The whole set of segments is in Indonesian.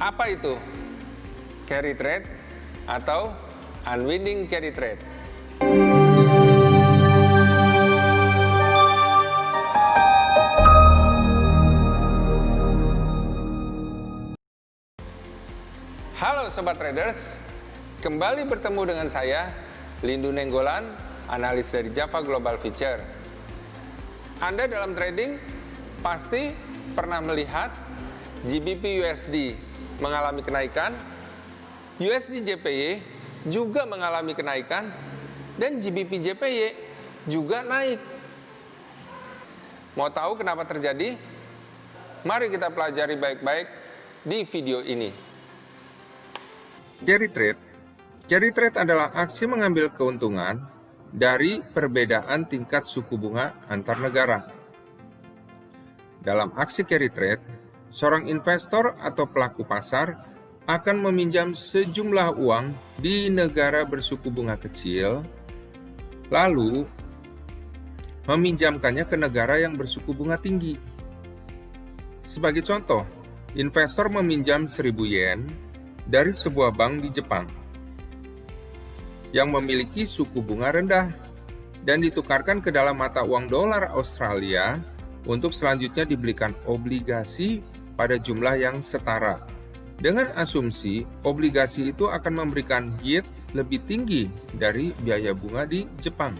Apa itu carry trade atau unwinding carry trade? Halo Sobat Traders, kembali bertemu dengan saya, Lindu Nenggolan, analis dari Java Global Future. Anda dalam trading pasti pernah melihat GBP USD mengalami kenaikan, USD JPY juga mengalami kenaikan, dan GBP JPY juga naik. Mau tahu kenapa terjadi? Mari kita pelajari baik-baik di video ini. Carry trade adalah aksi mengambil keuntungan dari perbedaan tingkat suku bunga antar negara. Dalam aksi carry trade, seorang investor atau pelaku pasar akan meminjam sejumlah uang di negara bersuku bunga kecil, lalu meminjamkannya ke negara yang bersuku bunga tinggi. Sebagai contoh, investor meminjam 1.000 yen dari sebuah bank di Jepang yang memiliki suku bunga rendah dan ditukarkan ke dalam mata uang dolar Australia untuk selanjutnya dibelikan obligasi pada jumlah yang setara. Dengan asumsi obligasi itu akan memberikan yield lebih tinggi dari biaya bunga di Jepang.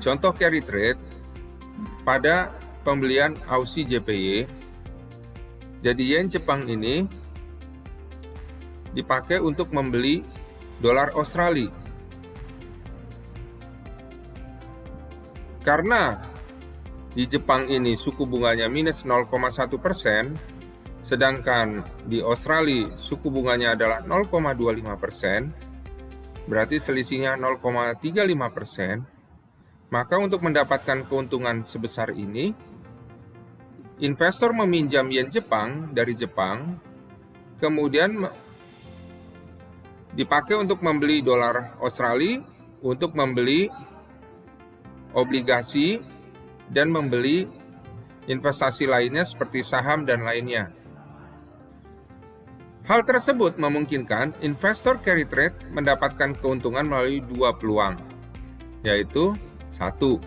Contoh carry trade pada pembelian Aussie JPY. Jadi yen Jepang ini dipakai untuk membeli dolar Australia. Karena di Jepang ini suku bunganya minus 0,1%, sedangkan di Australia suku bunganya adalah 0,25%, berarti selisihnya 0,35%, maka untuk mendapatkan keuntungan sebesar ini, investor meminjam yen Jepang dari Jepang, kemudian dipakai untuk membeli dolar Australia, untuk membeli obligasi, dan membeli investasi lainnya seperti saham dan lainnya. Hal tersebut memungkinkan investor carry trade mendapatkan keuntungan melalui dua peluang, yaitu 1.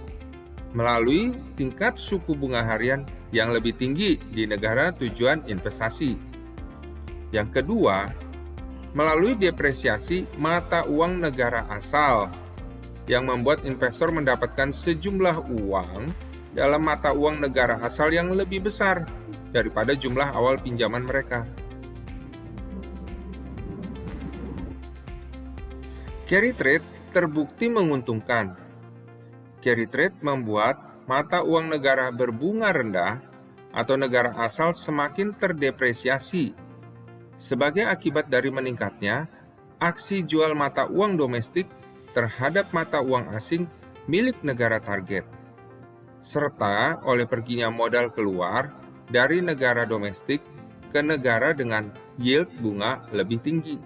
Melalui tingkat suku bunga harian yang lebih tinggi di negara tujuan investasi. Yang kedua, melalui depresiasi mata uang negara asal yang membuat investor mendapatkan sejumlah uang dalam mata uang negara asal yang lebih besar daripada jumlah awal pinjaman mereka. Carry trade terbukti menguntungkan. Carry trade membuat mata uang negara berbunga rendah atau negara asal semakin terdepresiasi sebagai akibat dari meningkatnya aksi jual mata uang domestik terhadap mata uang asing milik negara target, serta oleh perginya modal keluar dari negara domestik ke negara dengan yield bunga lebih tinggi.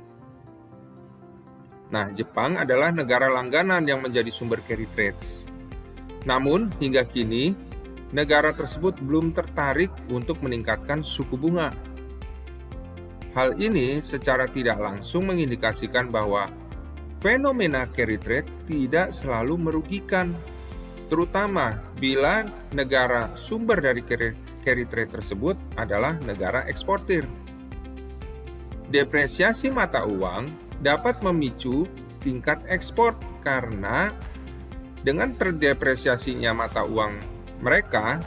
Nah, Jepang adalah negara langganan yang menjadi sumber carry trades. Namun, hingga kini, negara tersebut belum tertarik untuk meningkatkan suku bunga. Hal ini secara tidak langsung mengindikasikan bahwa fenomena carry trade tidak selalu merugikan, terutama bila negara sumber dari carry trade tersebut adalah negara eksportir. Depresiasi mata uang dapat memicu tingkat ekspor karena dengan terdepresiasinya mata uang mereka,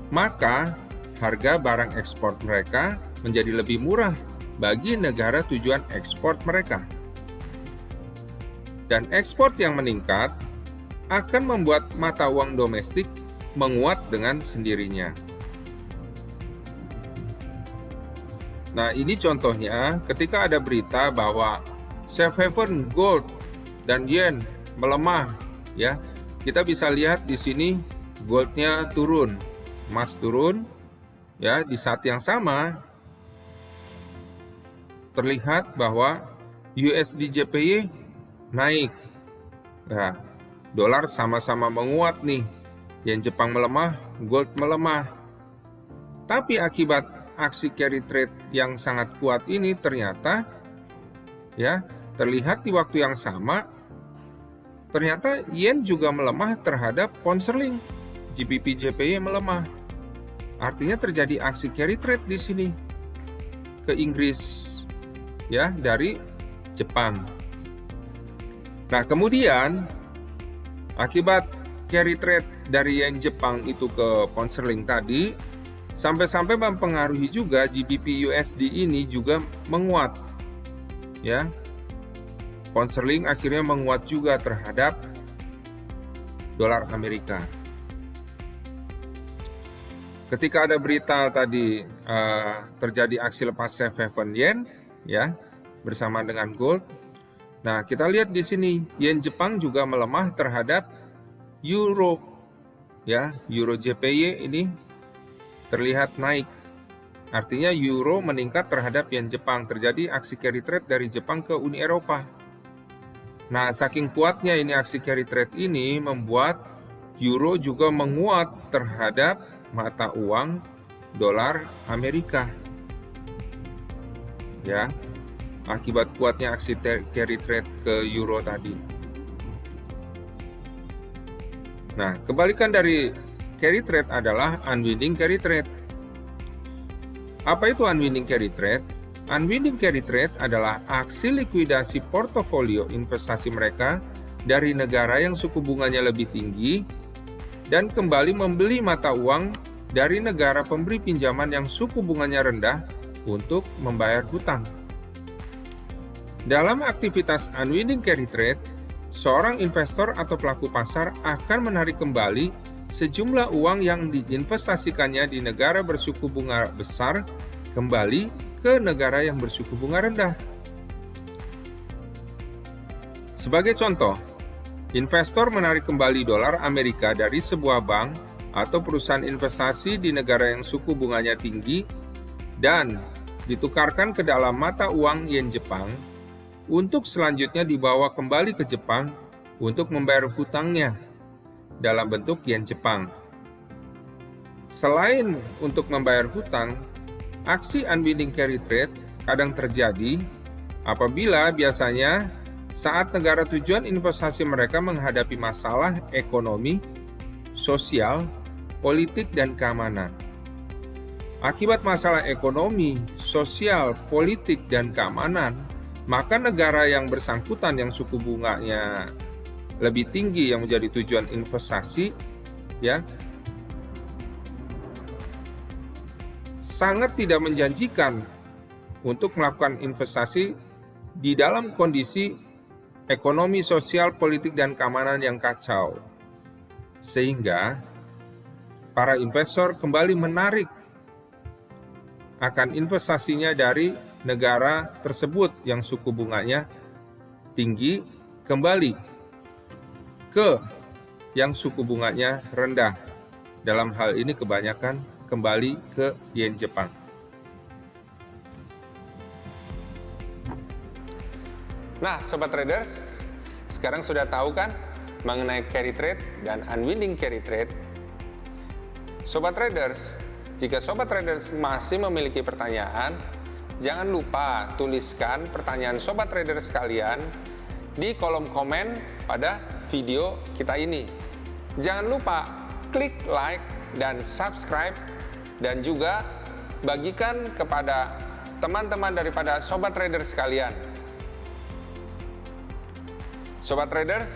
maka harga barang ekspor mereka menjadi lebih murah bagi negara tujuan ekspor mereka. Dan ekspor yang meningkat akan membuat mata uang domestik menguat dengan sendirinya. Nah, ini contohnya ketika ada berita bahwa safe haven gold dan yen melemah, ya. Kita bisa lihat di sini goldnya turun, emas turun, ya. Di saat yang sama terlihat bahwa USD JPY naik. Nah, dolar sama-sama menguat nih. Yen Jepang melemah, gold melemah. Tetapi akibat aksi carry trade yang sangat kuat ini ternyata ya terlihat di waktu yang sama ternyata yen juga melemah terhadap pound sterling. GBP JPY melemah. Artinya terjadi aksi carry trade di sini ke Inggris ya dari Jepang. Nah, kemudian akibat carry trade dari yen Jepang itu ke pound sterling tadi sampai-sampai mempengaruhi juga GBP USD ini juga menguat. Ya. Pound sterling akhirnya menguat juga terhadap dolar Amerika. Ketika ada berita tadi terjadi aksi lepas safe haven yen ya bersama dengan gold. Nah, kita lihat di sini yen Jepang juga melemah terhadap euro. Ya, euro JPY ini terlihat naik. Artinya euro meningkat terhadap yen Jepang. Terjadi aksi carry trade dari Jepang ke Uni Eropa. Nah, saking kuatnya ini aksi carry trade ini membuat euro juga menguat terhadap mata uang dolar Amerika. Ya. Akibat kuatnya aksi carry trade ke euro tadi. Nah, kebalikan dari carry trade adalah unwinding carry trade. Apa itu unwinding carry trade? Unwinding carry trade adalah aksi likuidasi portofolio investasi mereka dari negara yang suku bunganya lebih tinggi dan kembali membeli mata uang dari negara pemberi pinjaman yang suku bunganya rendah untuk membayar hutang. Dalam aktivitas unwinding carry trade, seorang investor atau pelaku pasar akan menarik kembali sejumlah uang yang diinvestasikannya di negara bersuku bunga besar kembali ke negara yang bersuku bunga rendah. Sebagai contoh, investor menarik kembali dolar Amerika dari sebuah bank atau perusahaan investasi di negara yang suku bunganya tinggi dan ditukarkan ke dalam mata uang yen Jepang untuk selanjutnya dibawa kembali ke Jepang untuk membayar hutangnya dalam bentuk yen Jepang. Selain untuk membayar hutang, aksi unwinding carry trade kadang terjadi apabila biasanya saat negara tujuan investasi mereka menghadapi masalah ekonomi, sosial, politik, dan keamanan. Akibat masalah ekonomi, sosial, politik, dan keamanan, maka negara yang bersangkutan yang suku bunganya lebih tinggi yang menjadi tujuan investasi, ya, sangat tidak menjanjikan untuk melakukan investasi di dalam kondisi ekonomi, sosial, politik, dan keamanan yang kacau. Sehingga para investor kembali menarik akan investasinya dari negara tersebut yang suku bunganya tinggi kembali ke yang suku bunganya rendah. Dalam hal ini kebanyakan kembali ke yen Jepang. Nah, Sobat Traders, sekarang sudah tahu kan mengenai carry trade dan unwinding carry trade? Sobat Traders, jika Sobat Traders masih memiliki pertanyaan, jangan lupa tuliskan pertanyaan Sobat Traders sekalian di kolom komen pada video kita ini. Jangan lupa klik like dan subscribe dan juga bagikan kepada teman-teman daripada Sobat Traders sekalian. Sobat Traders,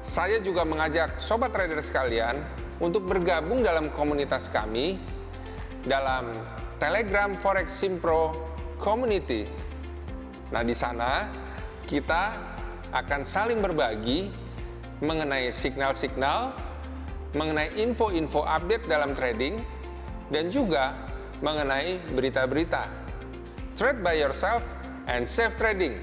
saya juga mengajak Sobat Traders sekalian untuk bergabung dalam komunitas kami dalam Telegram Forex Simpro Community. Nah, di sana kita akan saling berbagi mengenai signal-signal, mengenai info-info update dalam trading, dan juga mengenai berita-berita. Trade by yourself and safe trading.